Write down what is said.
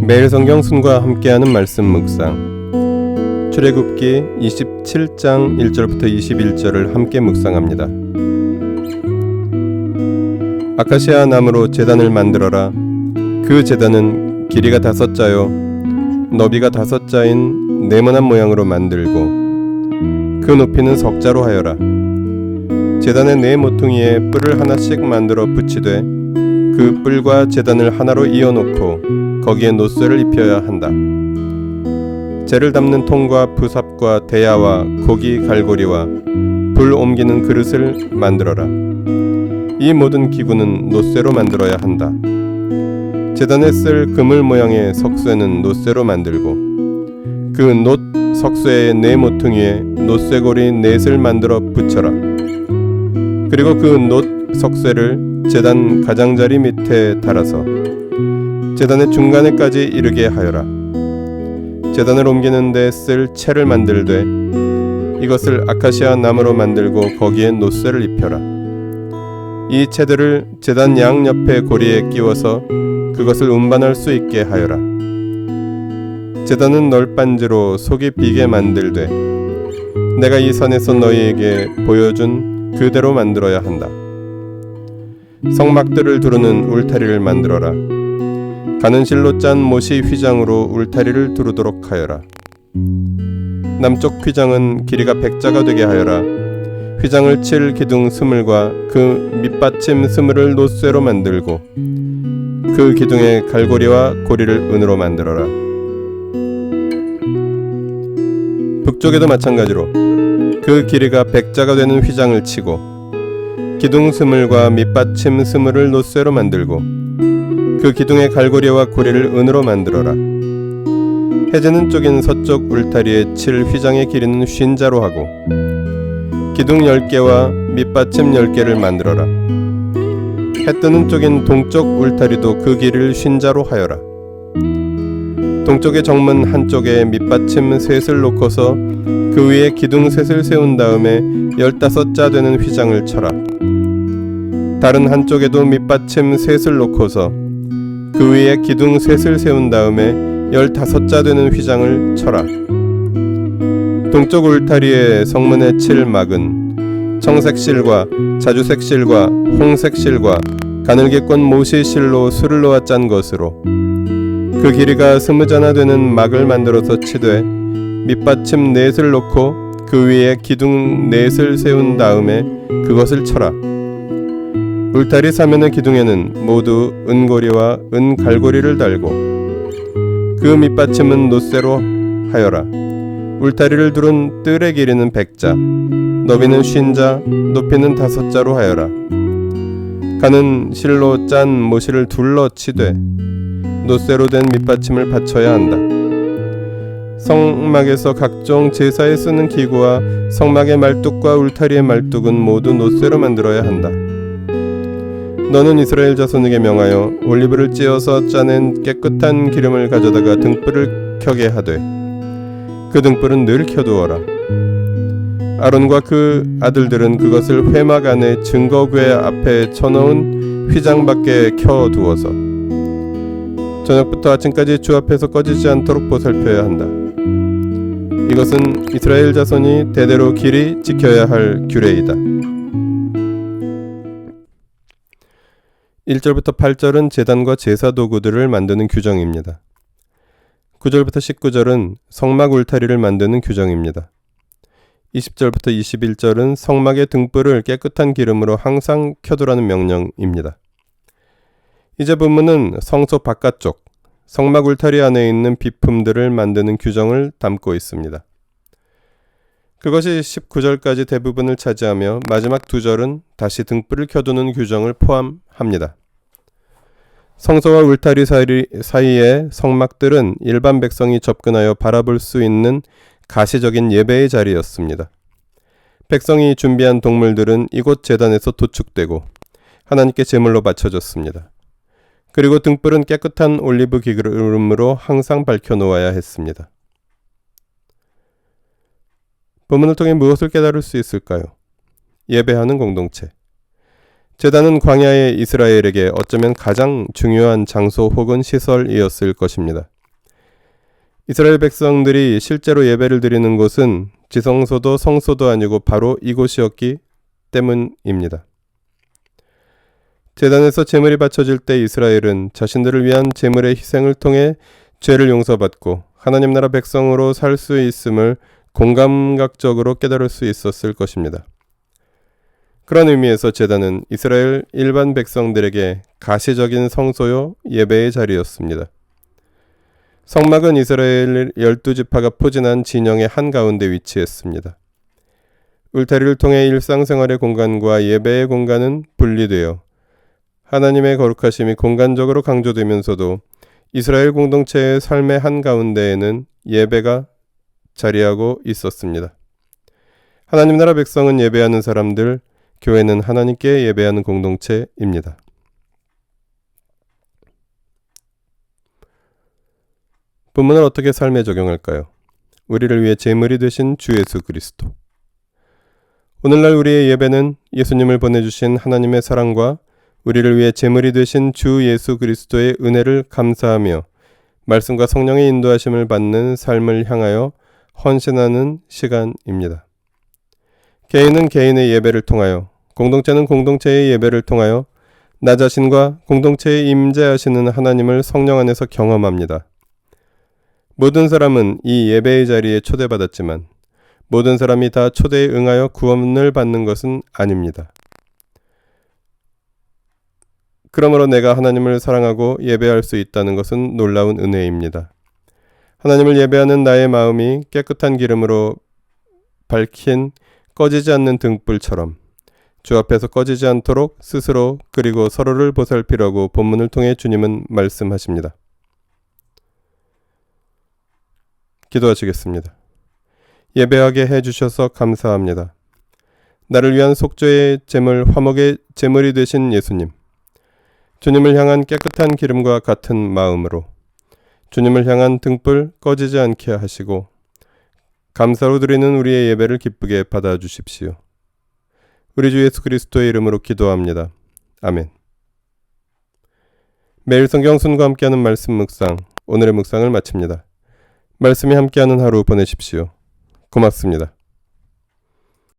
매일 성경순과 함께하는 말씀 묵상, 출애굽기 27장 1절부터 21절을 함께 묵상합니다. 아카시아 나무로 제단을 만들어라. 그 제단은 길이가 5자요 너비가 5자인 네모난 모양으로 만들고 그 높이는 석자로 하여라. 제단의 네 모퉁이에 뿔을 하나씩 만들어 붙이되 그 뿔과 제단을 하나로 이어놓고 거기에 놋쇠를 입혀야 한다. 재를 담는 통과 부삽과 대야와 고기 갈고리와 불 옮기는 그릇을 만들어라. 이 모든 기구는 놋쇠로 만들어야 한다. 제단에 쓸 그물 모양의 석쇠는 놋쇠로 만들고 그 놋 석쇠의 네 모퉁이에 놋쇠고리 넷을 만들어 붙여라. 그리고 그 놋 석쇠를 제단 가장자리 밑에 달아서 제단의 중간에까지 이르게 하여라. 제단을 옮기는 데 쓸 채를 만들되 이것을 아카시아 나무로 만들고 거기에 놋쇠를 입혀라. 이 채들을 제단 양옆에 고리에 끼워서 그것을 운반할 수 있게 하여라. 제단은 널빤지로 속이 비게 만들되 내가 이 산에서 너희에게 보여준 그대로 만들어야 한다. 성막들을 두르는 울타리를 만들어라. 가는 실로 짠 못이 휘장으로 울타리를 두르도록 하여라. 남쪽 휘장은 길이가 100자가 되게 하여라. 휘장을 칠 기둥 스물과 그 밑받침 스물을 놋쇠로 만들고 그 기둥의 갈고리와 고리를 은으로 만들어라. 북쪽에도 마찬가지로 그 길이가 100자가 되는 휘장을 치고 기둥 스물과 밑받침 스물을 놋쇠로 만들고 그 기둥의 갈고리와 고리를 은으로 만들어라. 해지는 쪽인 서쪽 울타리에 칠 휘장의 길이는 50자로 하고 기둥 10개와 밑받침 10개를 만들어라. 해 뜨는 쪽인 동쪽 울타리도 그 길이를 50자로 하여라. 동쪽의 정문 한쪽에 밑받침 셋을 놓고서 그 위에 기둥 셋을 세운 다음에 15자 되는 휘장을 쳐라. 다른 한쪽에도 밑받침 셋을 놓고서 그 위에 기둥 셋을 세운 다음에 15자 되는 휘장을 쳐라. 동쪽 울타리의 성문에 칠 막은 청색 실과 자주색 실과 홍색 실과 가늘게 꼰 모시 실로 술을 놓아 짠 것으로 그 길이가 20자나 되는 막을 만들어서 치되 밑받침 넷을 놓고 그 위에 기둥 넷을 세운 다음에 그것을 쳐라. 울타리 사면의 기둥에는 모두 은고리와 은갈고리를 달고 그 밑받침은 놋쇠로 하여라. 울타리를 두른 뜰의 길이는 100자, 너비는 50자, 높이는 5자로 하여라. 가는 실로 짠 모시를 둘러 치되 놋쇠로 된 밑받침을 받쳐야 한다. 성막에서 각종 제사에 쓰는 기구와 성막의 말뚝과 울타리의 말뚝은 모두 놋쇠로 만들어야 한다. 너는 이스라엘 자손에게 명하여 올리브를 찧어서 짜낸 깨끗한 기름을 가져다가 등불을 켜게 하되 그 등불은 늘 켜두어라. 아론과 그 아들들은 그것을 회막 안에 증거궤 앞에 쳐놓은 휘장 밖에 켜두어서 저녁부터 아침까지 주 앞에서 꺼지지 않도록 보살펴야 한다. 이것은 이스라엘 자손이 대대로 길이 지켜야 할 규례이다. 1절부터 8절은 제단과 제사 도구들을 만드는 규정입니다. 9절부터 19절은 성막 울타리를 만드는 규정입니다. 20절부터 21절은 성막의 등불을 깨끗한 기름으로 항상 켜두라는 명령입니다. 이제 본문은 성소 바깥쪽, 성막 울타리 안에 있는 비품들을 만드는 규정을 담고 있습니다. 그것이 19절까지 대부분을 차지하며 마지막 2절은 다시 등불을 켜두는 규정을 포함합니다. 성소와 울타리 사이의 성막들은 일반 백성이 접근하여 바라볼 수 있는 가시적인 예배의 자리였습니다. 백성이 준비한 동물들은 이곳 제단에서 도축되고 하나님께 제물로 바쳐졌습니다. 그리고 등불은 깨끗한 올리브 기름으로 항상 밝혀놓아야 했습니다. 본문을 통해 무엇을 깨달을 수 있을까요? 예배하는 공동체. 제단은 광야의 이스라엘에게 어쩌면 가장 중요한 장소 혹은 시설이었을 것입니다. 이스라엘 백성들이 실제로 예배를 드리는 곳은 지성소도 성소도 아니고 바로 이곳이었기 때문입니다. 제단에서 제물이 바쳐질 때 이스라엘은 자신들을 위한 제물의 희생을 통해 죄를 용서받고 하나님 나라 백성으로 살 수 있음을 공감각적으로 깨달을 수 있었을 것입니다. 그런 의미에서 제단은 이스라엘 일반 백성들에게 가시적인 성소요 예배의 자리였습니다. 성막은 이스라엘 12지파가 포진한 진영의 한가운데 위치했습니다. 울타리를 통해 일상생활의 공간과 예배의 공간은 분리되어 하나님의 거룩하심이 공간적으로 강조되면서도 이스라엘 공동체의 삶의 한가운데에는 예배가 자리하고 있었습니다. 하나님 나라 백성은 예배하는 사람들, 교회는 하나님께 예배하는 공동체입니다. 본문을 어떻게 삶에 적용할까요? 우리를 위해 제물이 되신 주 예수 그리스도. 오늘날 우리의 예배는 예수님을 보내주신 하나님의 사랑과 우리를 위해 제물이 되신 주 예수 그리스도의 은혜를 감사하며 말씀과 성령의 인도하심을 받는 삶을 향하여 헌신하는 시간입니다. 개인은 개인의 예배를 통하여, 공동체는 공동체의 예배를 통하여 나 자신과 공동체에 임재하시는 하나님을 성령 안에서 경험합니다. 모든 사람은 이 예배의 자리에 초대받았지만 모든 사람이 다 초대에 응하여 구원을 받는 것은 아닙니다. 그러므로 내가 하나님을 사랑하고 예배할 수 있다는 것은 놀라운 은혜입니다. 하나님을 예배하는 나의 마음이 깨끗한 기름으로 밝힌 꺼지지 않는 등불처럼 주 앞에서 꺼지지 않도록 스스로 그리고 서로를 보살피라고 본문을 통해 주님은 말씀하십니다. 기도하시겠습니다. 예배하게 해주셔서 감사합니다. 나를 위한 속죄의 제물, 화목의 제물이 되신 예수님, 주님을 향한 깨끗한 기름과 같은 마음으로 주님을 향한 등불 꺼지지 않게 하시고 감사로 드리는 우리의 예배를 기쁘게 받아주십시오. 우리 주 예수 그리스도의 이름으로 기도합니다. 아멘. 매일 성경 순과 함께하는 말씀 묵상, 오늘의 묵상을 마칩니다. 말씀이 함께하는 하루 보내십시오. 고맙습니다.